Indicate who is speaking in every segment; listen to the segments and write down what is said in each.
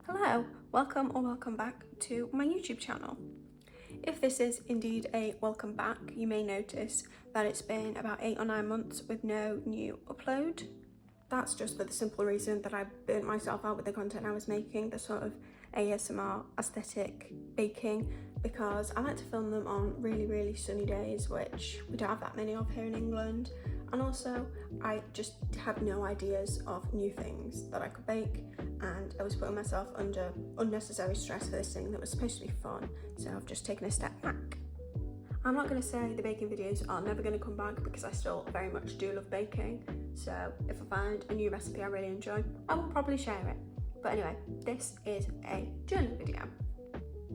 Speaker 1: Hello, welcome or welcome back to my YouTube channel. If this is indeed a welcome back, you may notice that it's been about 8 or 9 months with no new upload. That's just for the simple reason that I burnt myself out with the content I was making, the sort of ASMR aesthetic baking, because I like to film them on really sunny days, which we don't have that many of here in England. And also, I just had no ideas of new things that I could bake, and I was putting myself under unnecessary stress for this thing that was supposed to be fun, so I've just taken a step back. I'm not going to say the baking videos are never going to come back, because I still very much do love baking, so if I find a new recipe I really enjoy, I will probably share it. But anyway, this is a journaling video.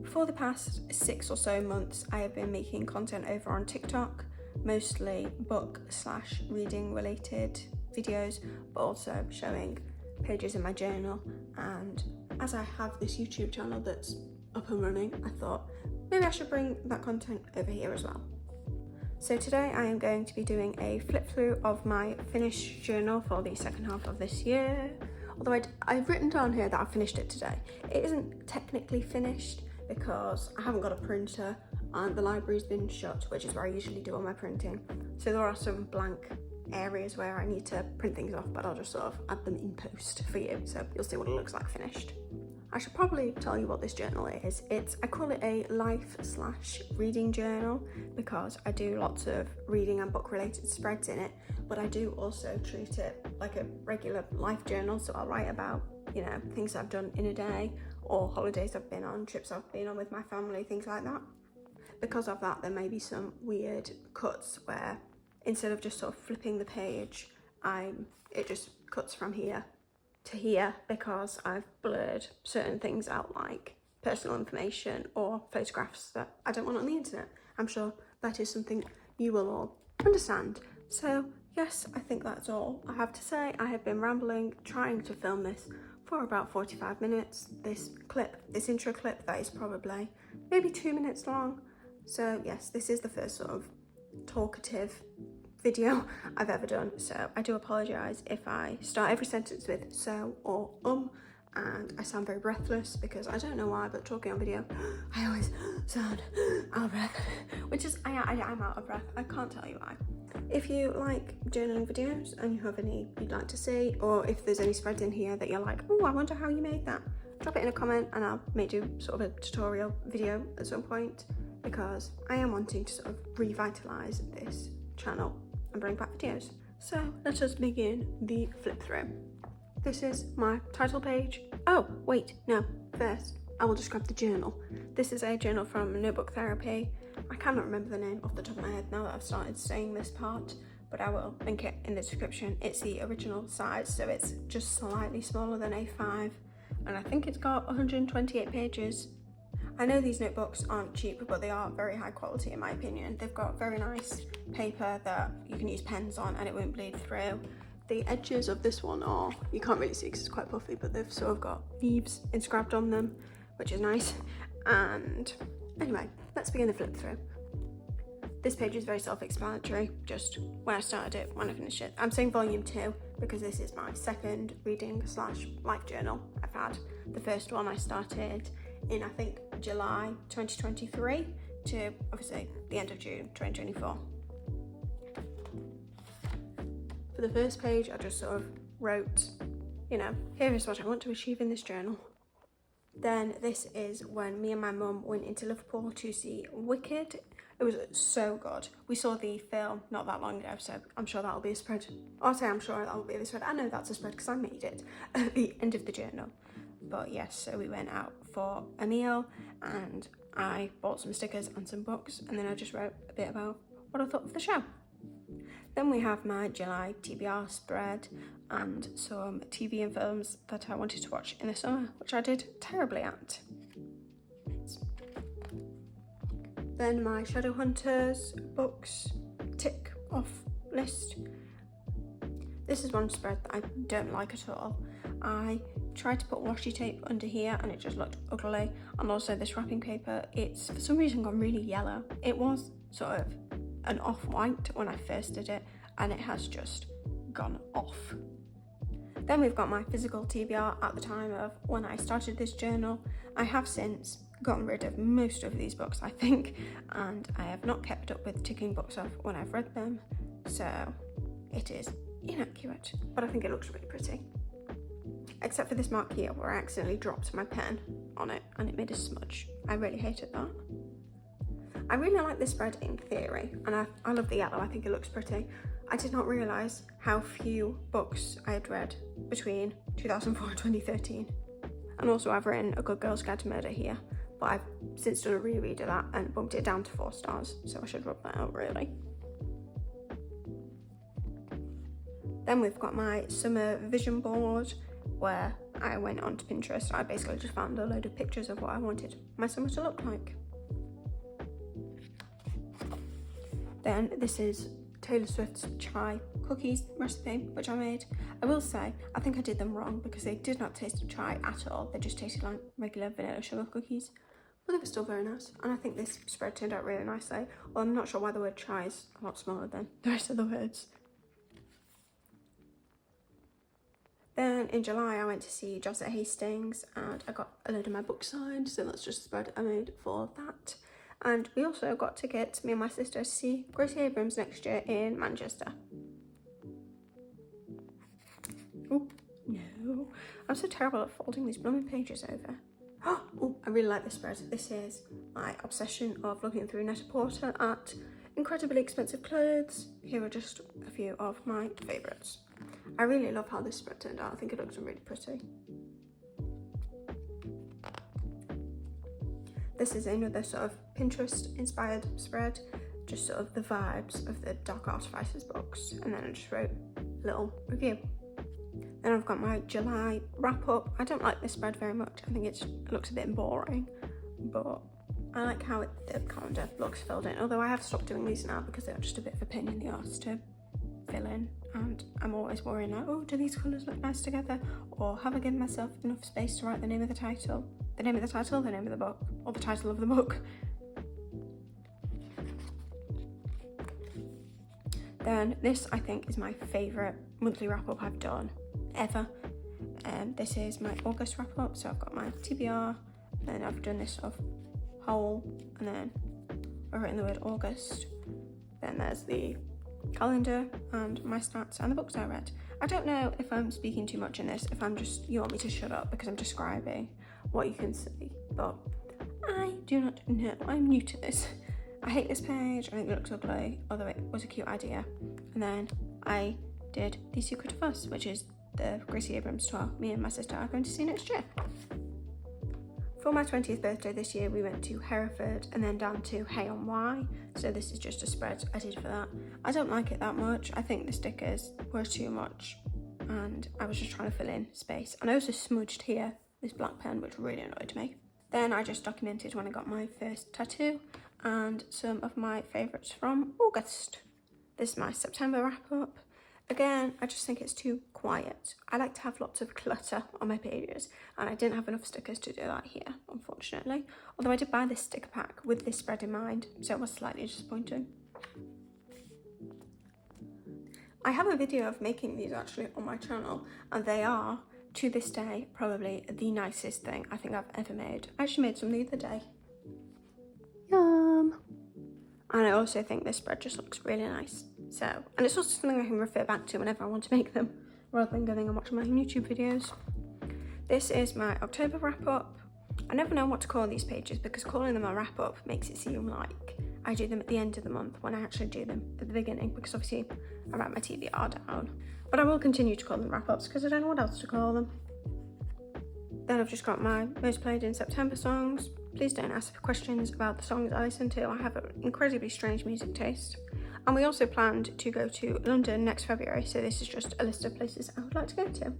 Speaker 1: For the past 6 or so months, I have been making content over on TikTok, mostly book/reading related videos, but also showing pages in my journal. And as I have this YouTube channel that's up and running, I thought maybe I should bring that content over here as well. So today I am going to be doing a flip through of my finished journal for the second half of this year. Although I've written down here that I finished it today. It isn't technically finished because I haven't got a printer and the library's been shut, which is where I usually do all my printing. So there are some blank areas where I need to print things off, but I'll just sort of add them in post for you, so you'll see what it looks like finished. I should probably tell you what this journal is. I call it a life/reading journal because I do lots of reading and book related spreads in it, but I do also treat it like a regular life journal. So I'll write about, things I've done in a day, or holidays I've been on, trips I've been on with my family, things like that. Because of that, there may be some weird cuts where instead of just sort of flipping the page, it just cuts from here to here because I've blurred certain things out, like personal information or photographs that I don't want on the internet. I'm sure that is something you will all understand. So yes, I think that's all I have to say. I have been rambling, trying to film this for about 45 minutes. This intro clip, that is probably maybe 2 minutes long. So yes, this is the first sort of talkative video I've ever done, so I do apologise if I start every sentence with so or and I sound very breathless, because I don't know why, but talking on video I always sound out of breath, which is I am out of breath. I can't tell you why. If you like journaling videos and you have any you'd like to see, or if there's any spreads in here that you're like, oh, I wonder how you made that, drop it in a comment and I'll maybe do sort of a tutorial video at some point, because I am wanting to sort of revitalise this channel and bring back videos. So let us begin the flip through. This is my title page. Oh wait, no, first I will describe the journal. This is a journal from Notebook Therapy. I cannot remember the name off the top of my head now that I've started saying this part, but I will link it in the description. It's the original size, so it's just slightly smaller than A5, and I think it's got 128 pages. I know these notebooks aren't cheap, but they are very high quality in my opinion. They've got very nice paper that you can use pens on and it won't bleed through. The edges of this one are, you can't really see because it's quite puffy, but they've sort of got leaves inscribed on them, which is nice. And anyway, let's begin the flip through. This page is very self-explanatory, just when I started it, when I finished it. I'm saying volume 2 because this is my second reading/life journal I've had. The first one I started in, I think, July 2023 to obviously the end of June 2024. For the first page, I just sort of wrote, here is what I want to achieve in this journal. Then this is when me and my mum went into Liverpool to see Wicked. It was so good. We saw the film not that long ago, so I'm sure that'll be a spread. I'll say I'm sure that'll be a spread. I know that's a spread because I made it at the end of the journal. But yes, so we went out for a meal and I bought some stickers and some books, and then I just wrote a bit about what I thought of the show. Then we have my July TBR spread and some TV and films that I wanted to watch in the summer, which I did terribly at. Then my Shadowhunters books tick off list. This is one spread that I don't like at all. I tried to put washi tape under here and it just looked ugly, and also this wrapping paper, it's for some reason gone really yellow. It was sort of an off-white when I first did it and it has just gone off. Then we've got my physical TBR at the time of when I started this journal. I have since gotten rid of most of these books, I think, and I have not kept up with ticking books off when I've read them, so it is inaccurate, but I think it looks really pretty. Except for this mark here where I accidentally dropped my pen on it and it made a smudge. I really hated that. I really like this spread in theory, and I love the yellow. I think it looks pretty. I did not realise how few books I had read between 2004 and 2013. And also I've written A Good Girl's Guide to Murder here, but I've since done a reread of that and bumped it down to 4 stars, so I should rub that out really. Then we've got my summer vision board where I went onto Pinterest. I basically just found a load of pictures of what I wanted my summer to look like. Then this is Taylor Swift's chai cookies recipe, which I made. I will say, I think I did them wrong because they did not taste of chai at all. They just tasted like regular vanilla sugar cookies, but they were still very nice. And I think this spread turned out really nicely. Well, I'm not sure why the word chai is a lot smaller than the rest of the words. Then in July, I went to see Joss at Hastings and I got a load of my books signed, so that's just a spread I made for that. And we also got tickets, me and my sister, to see Gracie Abrams next year in Manchester. Oh, no. I'm so terrible at folding these blooming pages over. Oh, I really like this spread. This is my obsession of looking through Net-a-Porter at incredibly expensive clothes. Here are just a few of my favourites. I really love how this spread turned out. I think it looks really pretty. This is another sort of Pinterest inspired spread, just sort of the vibes of the Dark Artificers books, and then I just wrote a little review. Then I've got my July wrap up. I don't like this spread very much. I think it looks a bit boring, but I like how the calendar looks filled in, although I have stopped doing these now because they're just a bit of a pain in the arse to fill in, and I'm always worrying like, oh, do these colours look nice together, or have I given myself enough space to write the name of the title, the name of the title, the name of the book, or the title of the book. Then this, I think, is my favourite monthly wrap up I've done ever. This is my August wrap up, so I've got my TBR, then I've done this sort of whole, and then I've written the word August. Then there's the calendar and my stats and the books I read. I don't know if I'm speaking too much in this, if I'm just, you want me to shut up because I'm describing what you can see, but I do not know. I'm new to this. I hate this page. I think it looks ugly, although it was a cute idea. And then I did The Secret of Us, which is the Gracie Abrams tour me and my sister are going to see next year. For my 20th birthday this year, we went to Hereford and then down to Hay-on-Wye. So this is just a spread I did for that. I don't like it that much. I think the stickers were too much and I was just trying to fill in space. And I also smudged here this black pen, which really annoyed me. Then I just documented when I got my first tattoo and some of my favourites from August. This is my September wrap up. Again, I just think it's too quiet. I like to have lots of clutter on my pages, and I didn't have enough stickers to do that here, unfortunately. Although I did buy this sticker pack with this spread in mind, so it was slightly disappointing. I have a video of making these actually on my channel, and they are, to this day, probably the nicest thing I think I've ever made. I actually made some the other day. Yum! And I also think this spread just looks really nice. So, and it's also something I can refer back to whenever I want to make them, rather than going and watching my YouTube videos. This is my October wrap up. I never know what to call these pages because calling them a wrap up makes it seem like I do them at the end of the month when I actually do them at the beginning, because obviously I write my TBR down. But I will continue to call them wrap ups because I don't know what else to call them. Then I've just got my most played in September songs. Please don't ask questions about the songs I listen to. I have an incredibly strange music taste. And we also planned to go to London next February, so this is just a list of places I would like to go to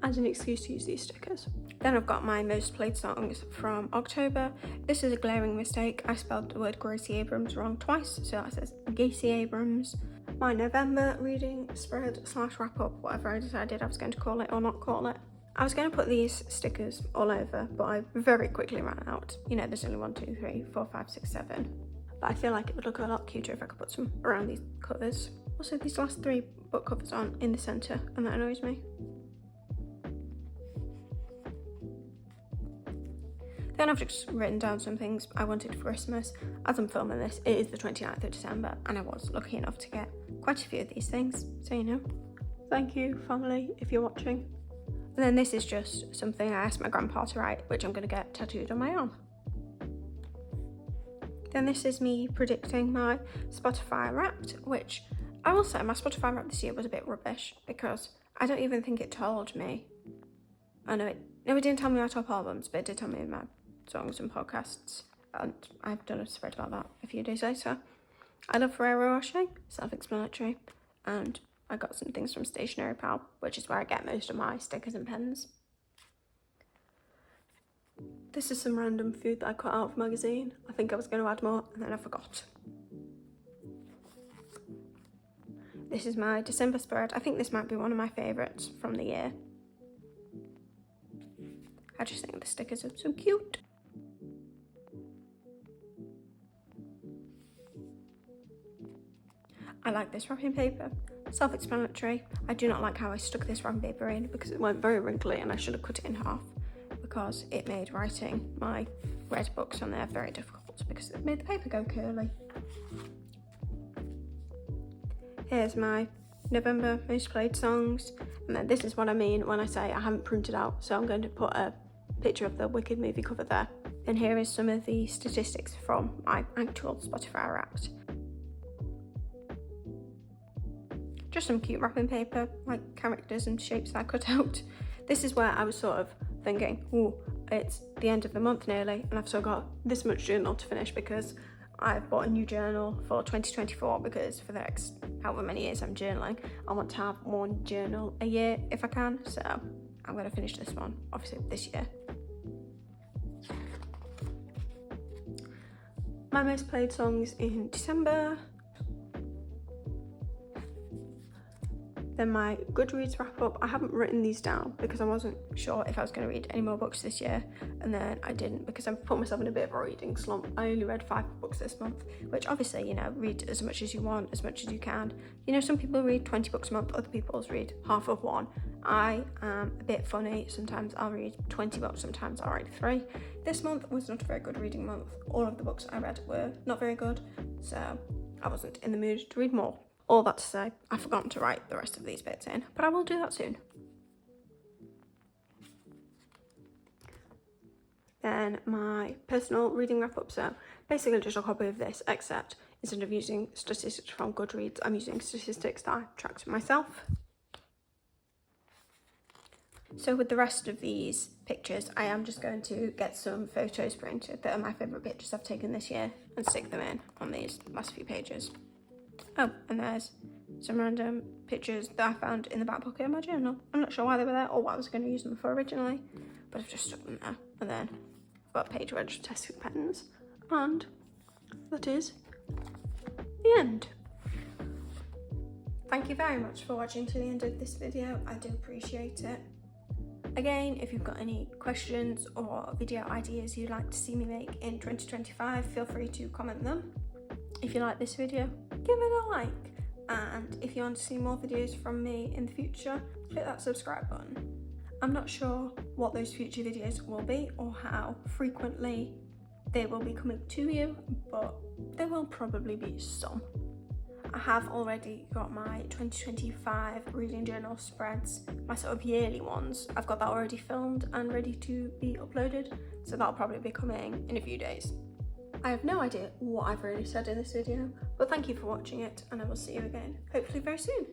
Speaker 1: as an excuse to use these stickers. Then I've got my most played songs from October. This is a glaring mistake. I spelled the word Gracie Abrams wrong twice, so that says Gacy Abrams. My November reading spread / wrap up, whatever I decided I was going to call it or not call it. I was going to put these stickers all over, but I very quickly ran out. You know, there's only 1, 2, 3, 4, 5, 6, 7. But I feel like it would look a lot cuter if I could put some around these covers. Also, these last 3 book covers aren't in the centre, and that annoys me. Then I've just written down some things I wanted for Christmas. As I'm filming this, it is the 29th of December, and I was lucky enough to get quite a few of these things, so you know. Thank you, family, if you're watching. And then this is just something I asked my grandpa to write, which I'm going to get tattooed on my arm. Then this is me predicting my Spotify Wrapped, which I will say my Spotify Wrapped this year was a bit rubbish because I don't even think it told me. It didn't tell me my top albums, but it did tell me my songs and podcasts, and I've done a spread about that a few days later. I love Ferrero Rocher, self-explanatory, and I got some things from Stationery Pal, which is where I get most of my stickers and pens. This is some random food that I cut out of a magazine. I think I was going to add more, and then I forgot. This is my December spread. I think this might be one of my favourites from the year. I just think the stickers are so cute. I like this wrapping paper. Self-explanatory. I do not like how I stuck this wrapping paper in because it went very wrinkly and I should have cut it in half because it made writing my red books on there very difficult because it made the paper go curly. Here's my November most played songs, and then this is what I mean when I say I haven't printed out, so I'm going to put a picture of the Wicked movie cover there. And here is some of the statistics from my actual Spotify Wrapped. Just some cute wrapping paper, like characters and shapes that I cut out. This is where I was sort of thinking, ooh, it's the end of the month nearly, and I've still got this much journal to finish because I've bought a new journal for 2024 because for the next however many years I'm journaling, I want to have one journal a year if I can, so I'm going to finish this one, obviously this year. My most played songs in December. Then my Goodreads wrap up. I haven't written these down because I wasn't sure if I was going to read any more books this year, and then I didn't because I've put myself in a bit of a reading slump. I only read 5 books this month, which obviously, you know, read as much as you want, as much as you can. You know, some people read 20 books a month, other people read half of one. I am a bit funny. Sometimes I'll read 20 books, sometimes I'll read 3. This month was not a very good reading month. All of the books I read were not very good, so I wasn't in the mood to read more. All that to say, I've forgotten to write the rest of these bits in, but I will do that soon. Then my personal reading wrap-up, so basically just a copy of this, except instead of using statistics from Goodreads, I'm using statistics that I tracked myself. So with the rest of these pictures, I am just going to get some photos printed that are my favourite pictures I've taken this year and stick them in on these last few pages. Oh, and there's some random pictures that I found in the back pocket of my journal. I'm not sure why they were there or what I was going to use them for originally, but I've just stuck them there. And then I've got a page where I just tested pens, and that is the end. Thank you very much for watching to the end of this video. I do appreciate it. Again, if you've got any questions or video ideas you'd like to see me make in 2025, feel free to comment them. If you like this video, give it a like, and if you want to see more videos from me in the future, hit that subscribe button. I'm not sure what those future videos will be or how frequently they will be coming to you, but there will probably be some. I have already got my 2025 reading journal spreads, my sort of yearly ones. I've got that already filmed and ready to be uploaded, so that'll probably be coming in a few days. I have no idea what I've really said in this video, but thank you for watching it, and I will see you again, hopefully very soon.